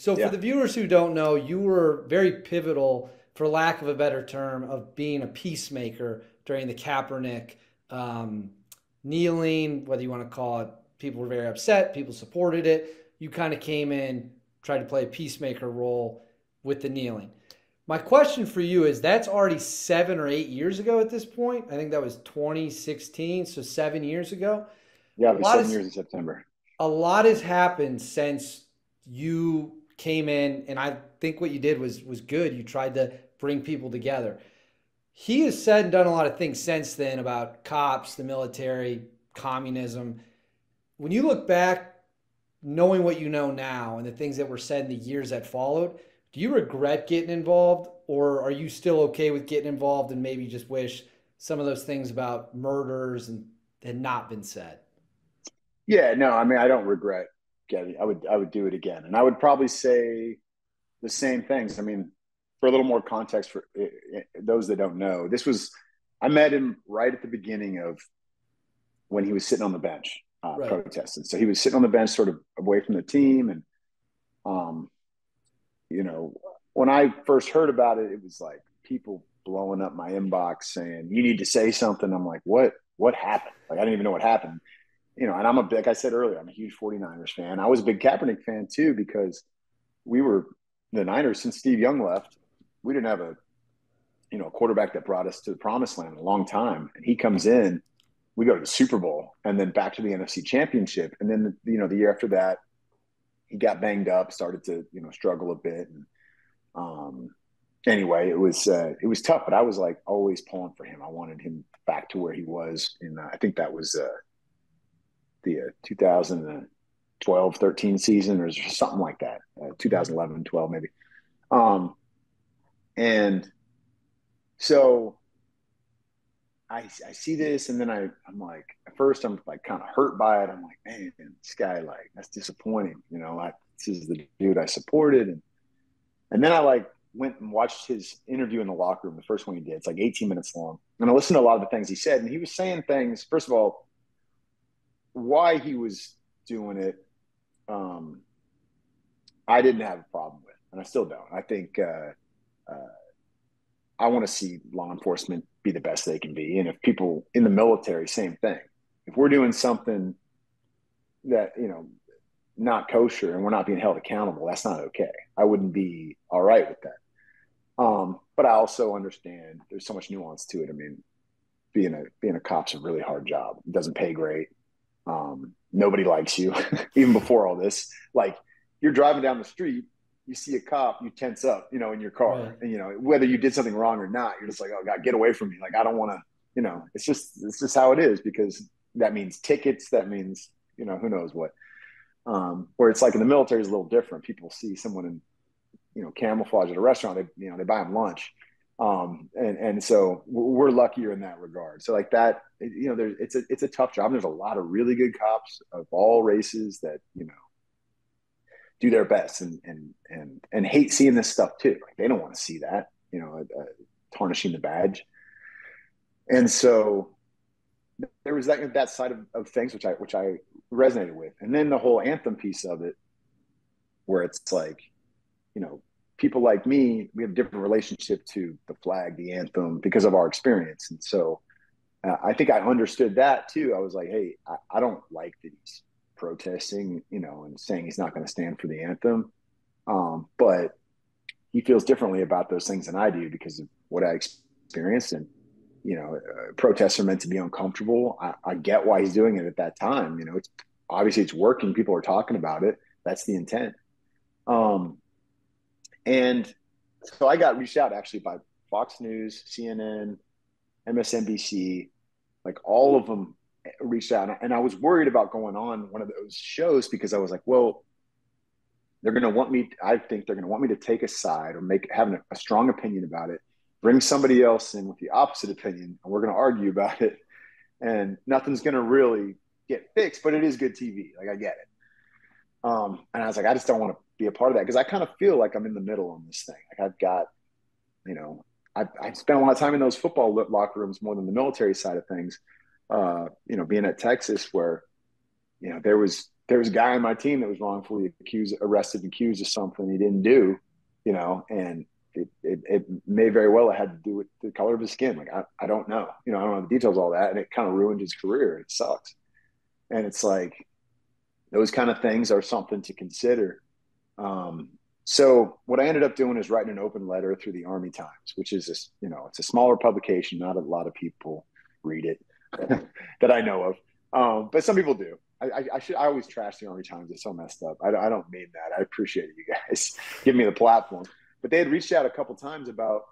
So for Yeah. the viewers who don't know, you were very pivotal, for lack of a better term, of being a peacemaker during the Kaepernick um, kneeling, whether you want to call it, people were very upset, people supported it. You kind of came in, tried to play a peacemaker role with the kneeling. My question for you is that's already 7 or 8 years ago at this point. I think that was 2016, so 7 years ago. Yeah, A it'll be lot 7 years has in September. a lot has happened since you came in, and I think what you did was good. You tried to bring people together. He has said and done a lot of things since then about cops, the military, communism. When you look back, knowing what you know now and the things that were said in the years that followed, do you regret getting involved, or are you still okay with getting involved and maybe just wish some of those things about murders and had not been said? Yeah, no, I mean, I don't regret getting. I would do it again, and I would probably say the same things. I mean, for a little more context for those that don't know, this was I met him right at the beginning of when he was sitting on the bench Right. protesting. So he was sitting on the bench, sort of away from the team, and um, you know, when I first heard about it, it was like people blowing up my inbox saying, "You need to say something." I'm like, "What? What happened?" Like I didn't even know what happened. And I'm like I said earlier, I'm a huge 49ers fan. I was a big Kaepernick fan too because we were the Niners since Steve Young left. We didn't have a quarterback that brought us to the promised land in a long time, and he comes in. We go to the Super Bowl and then back to the NFC Championship, and then the year after that, he got banged up, started to struggle a bit, and um, anyway, it was tough. But I was like always pulling for him. I wanted him back to where he was, and I think that was the 2012, 13 season or something like that, 2011, 12 maybe. Um, and so I see this, and then I'm like, at first I'm like kind of hurt by it. I'm like, man, this guy, like, that's disappointing. This is the dude I supported, and then I like went and watched his interview in the locker room, the first one he did. It's like 18 minutes long, and I listened to a lot of the things he said, and he was saying things. First of all, why he was doing it, um, I didn't have a problem with, and I still don't. I think uh, I want to see law enforcement be the best they can be, and if people in the military, same thing. If we're doing something that not kosher and we're not being held accountable, that's not okay. I wouldn't be all right with that. But I also understand there's so much nuance to it. I mean, being a cop's a really hard job. It doesn't pay great. Nobody likes you, even before all this. Like you're driving down the street, you see a cop, you tense up, in your car, Right. and whether you did something wrong or not, you're just like, oh God, get away from me. Like I don't want to, it's just how it is because that means tickets. That means who knows what. Where it's like in the military is a little different. People see someone in camouflage at a restaurant, they buy them lunch. And so we're luckier in that regard. So like that, it's a tough job. There's a lot of really good cops of all races that do their best and hate seeing this stuff too. Like they don't want to see that, tarnishing the badge. And so there was that side of things which I resonated with, and then the whole anthem piece of it, where it's like, you know, people like me, we have a different relationship to the flag, the anthem, because of our experience. And so I think I understood that too. I was like, hey, I don't like that he's protesting, and saying he's not going to stand for the anthem. But he feels differently about those things than I do because of what I experienced. And, protests are meant to be uncomfortable. I get why he's doing it at that time. It's obviously it's working. People are talking about it. That's the intent. Um, and so I got reached out actually by Fox News, CNN, MSNBC, like all of them reached out. And I was worried about going on one of those shows because I was like, well, they're going to want me. I think they're going to want me to take a side or have a strong opinion about it, bring somebody else in with the opposite opinion, and we're going to argue about it. And nothing's going to really get fixed, but it is good TV. Like I get it. And I was like, I just don't want to be a part of that because I kind of feel like I'm in the middle on this thing. Like I've got, I spent a lot of time in those football locker rooms more than the military side of things. Being at Texas where, there was there was a guy on my team that was wrongfully arrested and accused of something he didn't do, and it may very well have had to do with the color of his skin. Like, I don't know, I don't know the details of all that. And it kind of ruined his career. It sucks. And it's like, those kind of things are something to consider. So what I ended up doing is writing an open letter through the Army Times, which is it's a smaller publication. Not a lot of people read it that I know of. But some people do. I always trash the Army Times. It's so messed up. I don't mean that. I appreciate you guys giving me the platform. But they had reached out a couple times about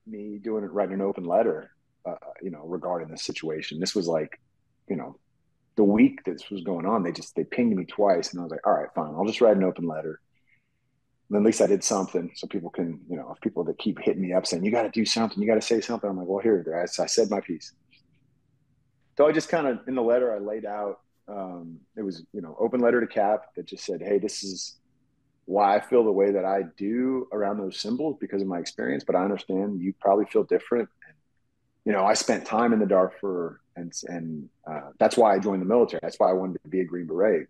me writing an open letter, regarding this situation. This was like, the week this was going on, they pinged me twice, and I was like, all right, fine, I'll just write an open letter. And at least I did something, so people can, if people that keep hitting me up saying, you got to do something, you got to say something, I'm like, well, here, I said my piece. So I just kind of, in the letter, I laid out, it was, open letter to Cap that just said, hey, this is why I feel the way that I do around those symbols because of my experience, but I understand you probably feel different. I spent time in the Darfur, and that's why I joined the military. That's why I wanted to be a Green Beret.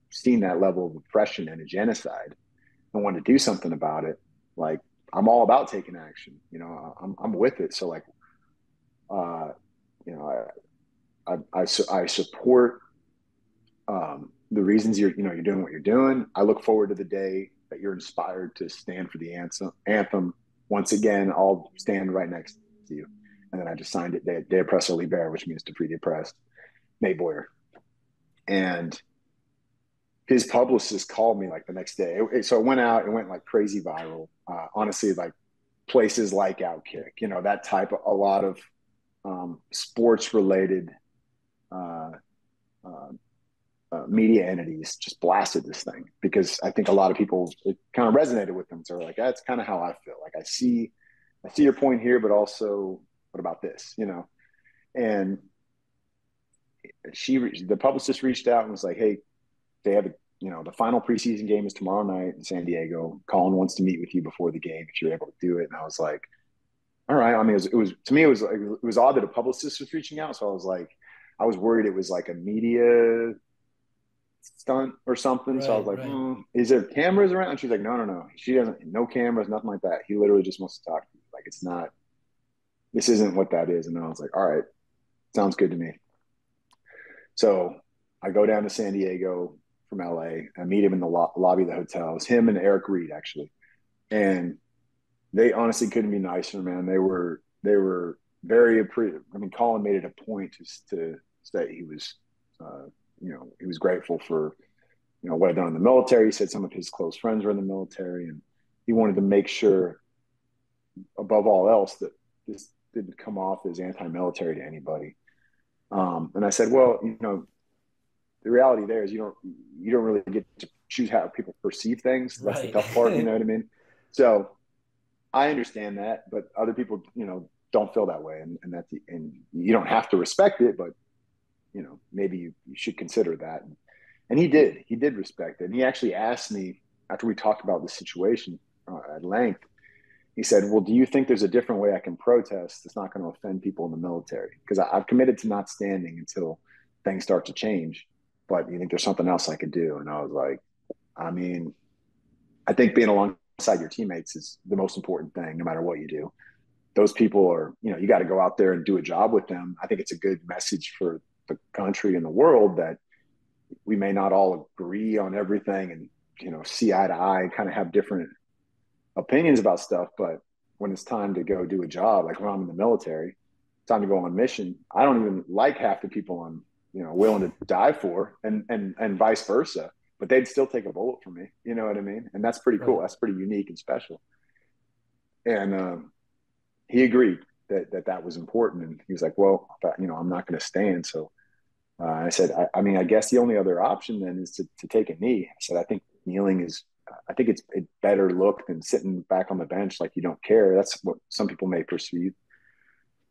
Seeing that level of oppression and a genocide, I wanted to do something about it. Like, I'm all about taking action. I'm with it. So like, I support the reasons you're doing what you're doing. I look forward to the day that you're inspired to stand for the anthem. Once again, I'll stand right next to you. And then I just signed it, De Oppresso Libera, which means to free the oppressed, Nate Boyer. And his publicist called me like the next day. So it went out, it went like crazy viral. Honestly, like places like Outkick, that type of, a lot of sports related media entities just blasted this thing because I think a lot of people, it kind of resonated with them. So like, that's kind of how I feel. Like, I see your point here, but also, what about this, And the publicist reached out and was like, hey, they have the final preseason game is tomorrow night in San Diego. Colin wants to meet with you before the game if you're able to do it. And I was like, all right. I mean, it was to me, it was odd that a publicist was reaching out. So I was like, I was worried it was like a media stunt or something. Right, so I was like, right. is there cameras around? And she's like, no. She doesn't, no cameras, nothing like that. He literally just wants to talk to you. Like, this isn't what that is. And I was like, all right, sounds good to me. So I go down to San Diego from LA. I meet him in the lobby of the hotel. It was him and Eric Reed, actually. And they honestly couldn't be nicer, man. They were very appreciative. I mean, Colin made it a point to say he was, he was grateful for, what I'd done in the military. He said some of his close friends were in the military, and he wanted to make sure, above all else, that this didn't come off as anti-military to anybody. And I said, well, the reality there is you don't really get to choose how people perceive things. That's the Right. tough part, you know what I mean? So I understand that, but other people, don't feel that way, and you don't have to respect it, but maybe you should consider that. And he did respect it. And he actually asked me after we talked about the situation at length. He said, well, do you think there's a different way I can protest that's not going to offend people in the military? Because I've committed to not standing until things start to change. But you think there's something else I could do? And I was like, I mean, I think being alongside your teammates is the most important thing, no matter what you do. Those people are, you got to go out there and do a job with them. I think it's a good message for the country and the world that we may not all agree on everything and, see eye to eye, kind of have different opinions about stuff. But when it's time to go do a job, like when I'm in the military, time to go on mission, I don't even like half the people I'm, willing to die for, and vice versa. But they'd still take a bullet for me. You know what I mean? And that's pretty cool. Right. That's pretty unique and special. And he agreed that was important. And he was like, well, I'm not going to stand. So I said, I mean, I guess the only other option then is to take a knee. I said, I think kneeling is, I think it's a better look than sitting back on the bench like you don't care. That's what some people may perceive.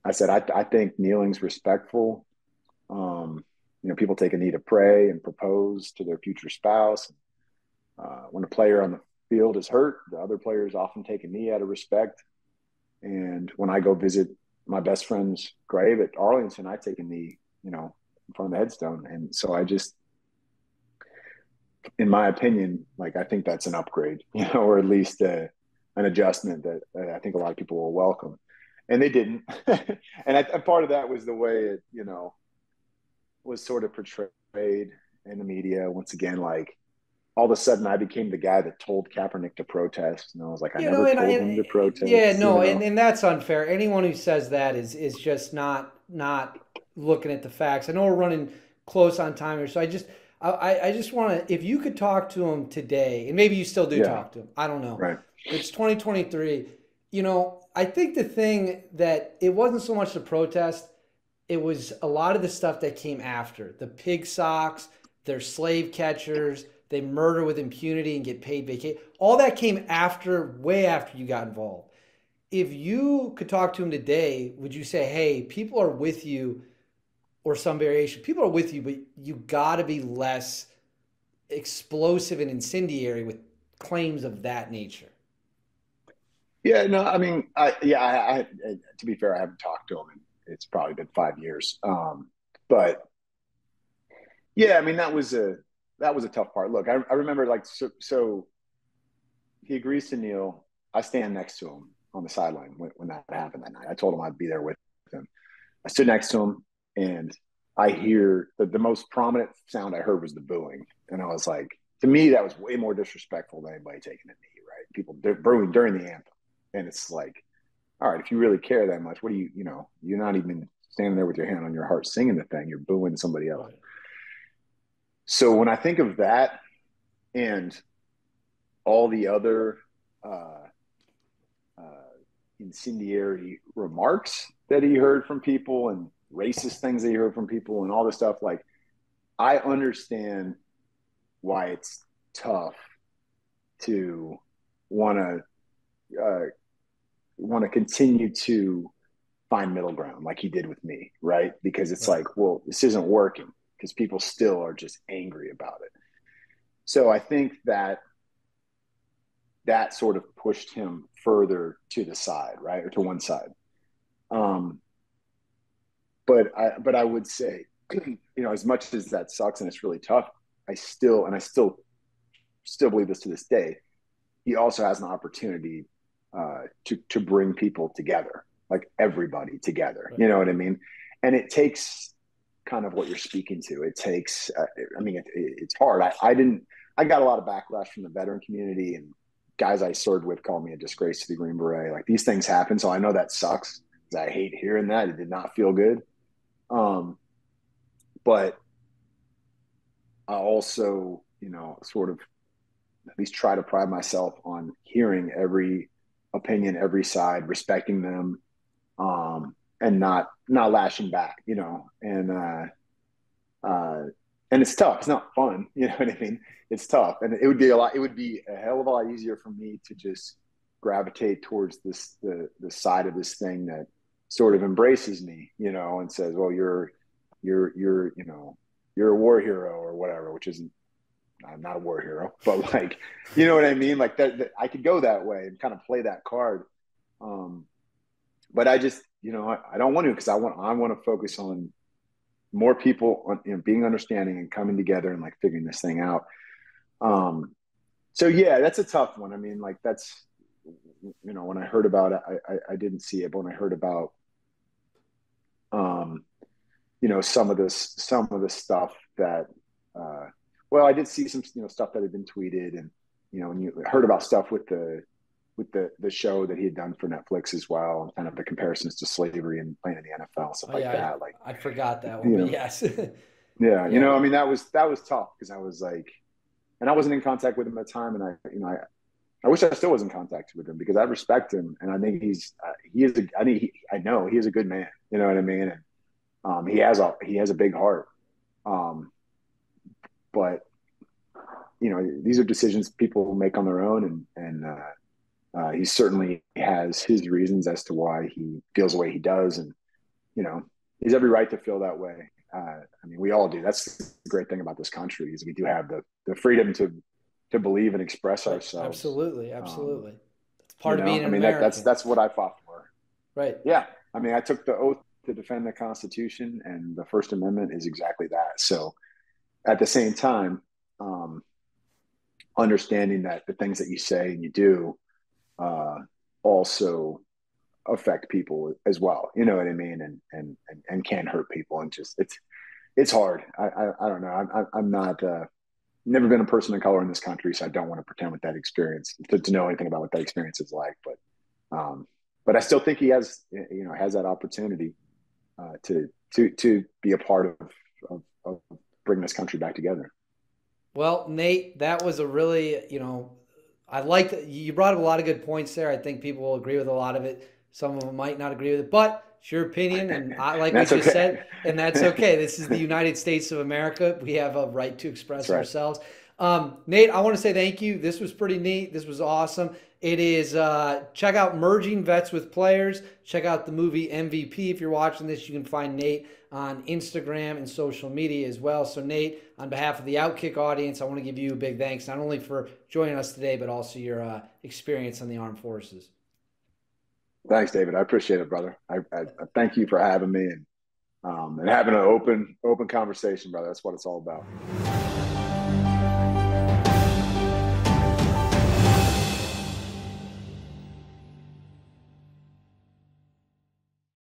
I said, I think kneeling's respectful. People take a knee to pray and propose to their future spouse. When a player on the field is hurt, the other players often take a knee out of respect. And when I go visit my best friend's grave at Arlington, I take a knee, in front of the headstone. And so in my opinion, like I think that's an upgrade, or at least an adjustment that I think a lot of people will welcome. And they didn't. And part of that was the way it, was sort of portrayed in the media. Once again, like all of a sudden I became the guy that told Kaepernick to protest. And I was like, I never told him to yeah, protest, no, and that's unfair. Anyone who says that is just not looking at the facts. I know we're running close on time here, so I just want to, if you could talk to him today, and maybe you still do Yeah, talk to him. I don't know. right. It's 2023. I think the thing that it wasn't so much the protest, it was a lot of the stuff that came after. The pig socks, they're slave catchers, they murder with impunity and get paid vacation. All that came after, way after you got involved. If you could talk to him today, would you say, hey, people are with you, or some variation? People are with you, but you got to be less explosive and incendiary with claims of that nature. Yeah, no, I mean, to be fair, I haven't talked to him, and it's probably been 5 years. But yeah, I mean, that was a tough part. Look, I remember like so he agrees to kneel. I stand next to him on the sideline when that happened that night. I told him I'd be there with him. I stood next to him, and I hear the most prominent sound I heard was the booing, and I was like, to me, that was way more disrespectful than anybody taking a knee. Right? People booing during the anthem, and it's like, all right, if you really care that much, what do you're not even standing there with your hand on your heart singing the thing. You're booing somebody else. Right. So when I think of that and all the other uh, uh, incendiary remarks that he heard from people and racist things that he heard from people and all this stuff, like I understand why it's tough to want to continue to find middle ground like he did with me, right? Because it's Right. like, well, this isn't working because people still are just angry about it. So I think that sort of pushed him further to the side, right, or to one side. Um, but I would say, as much as that sucks and it's really tough, I still believe this to this day. He also has an opportunity to bring people together, like everybody together. Right. You know what I mean? And it takes kind of what you're speaking to. It takes. I mean, it's hard. I got a lot of backlash from the veteran community, and guys I served with called me a disgrace to the Green Beret. Like these things happen, so I know that sucks. I hate hearing that. It did not feel good. Um, but I also, sort of at least try to pride myself on hearing every opinion, every side, respecting them, and not lashing back, uh, and it's tough. It's not fun, you know what I mean? It's tough, and it would be a hell of a lot easier for me to just gravitate towards the side of this thing that sort of embraces me, and says, well, you're a war hero or whatever, which isn't. I'm not a war hero, but like, you know what I mean? Like that I could go that way and kind of play that card. Um, but I just, I don't want to, because I want to focus on more people on, being understanding and coming together and like figuring this thing out. Um, so yeah, that's a tough one. I mean, like that's, when I heard about it, I didn't see it, but when I heard about, um, some of the stuff that, well, I did see some, stuff that had been tweeted, and, and you heard about stuff with the show that he had done for Netflix as well, and kind of the comparisons to slavery and playing in the NFL, stuff Oh like yeah, that. Like, I forgot that one, you but know, yes. yeah, Yeah. I mean, that was tough because I was like, and I wasn't in contact with him at the time, and I wish I still was in contact with him because I respect him, and I think I know he is a good man. You know what I mean? And he has a big heart. Um, but these are decisions people make on their own, and he certainly has his reasons as to why he feels the way he does, and he's every right to feel that way. I mean, we all do. That's the great thing about this country is we do have the freedom to believe and express Right. ourselves. Absolutely. Absolutely. It's part of being I an mean that's American. that's what I fought for. Right. Yeah, I mean, I took the oath to defend the Constitution, and the First Amendment is exactly that. So, at the same time, um, understanding that the things that you say and you do uh, also affect people as well. You know what I mean? And can hurt people. And just it's hard. I don't know. I'm not. Never been a person of color in this country, so I don't want to pretend with that experience to know anything about what that experience is like. But I still think he has that opportunity to be a part of bringing this country back together. Well, Nate, that was a really, I like that you brought up a lot of good points there. I think people will agree with a lot of it. Some of them might not agree with it, but it's your opinion. And I, like we That's just okay. said, and that's okay. This is the United States of America. We have a right to That's express right. ourselves. Nate, I want to say thank you. This was pretty neat. This was awesome. It is, check out Merging Vets with Players. Check out the movie MVP. If you're watching this, you can find Nate on Instagram and social media as well. So, Nate, on behalf of the Outkick audience, I want to give you a big thanks, not only for joining us today, but also your experience on the armed forces. Thanks, David. I appreciate it, brother. I thank you for having me and having an open conversation, brother. That's what it's all about.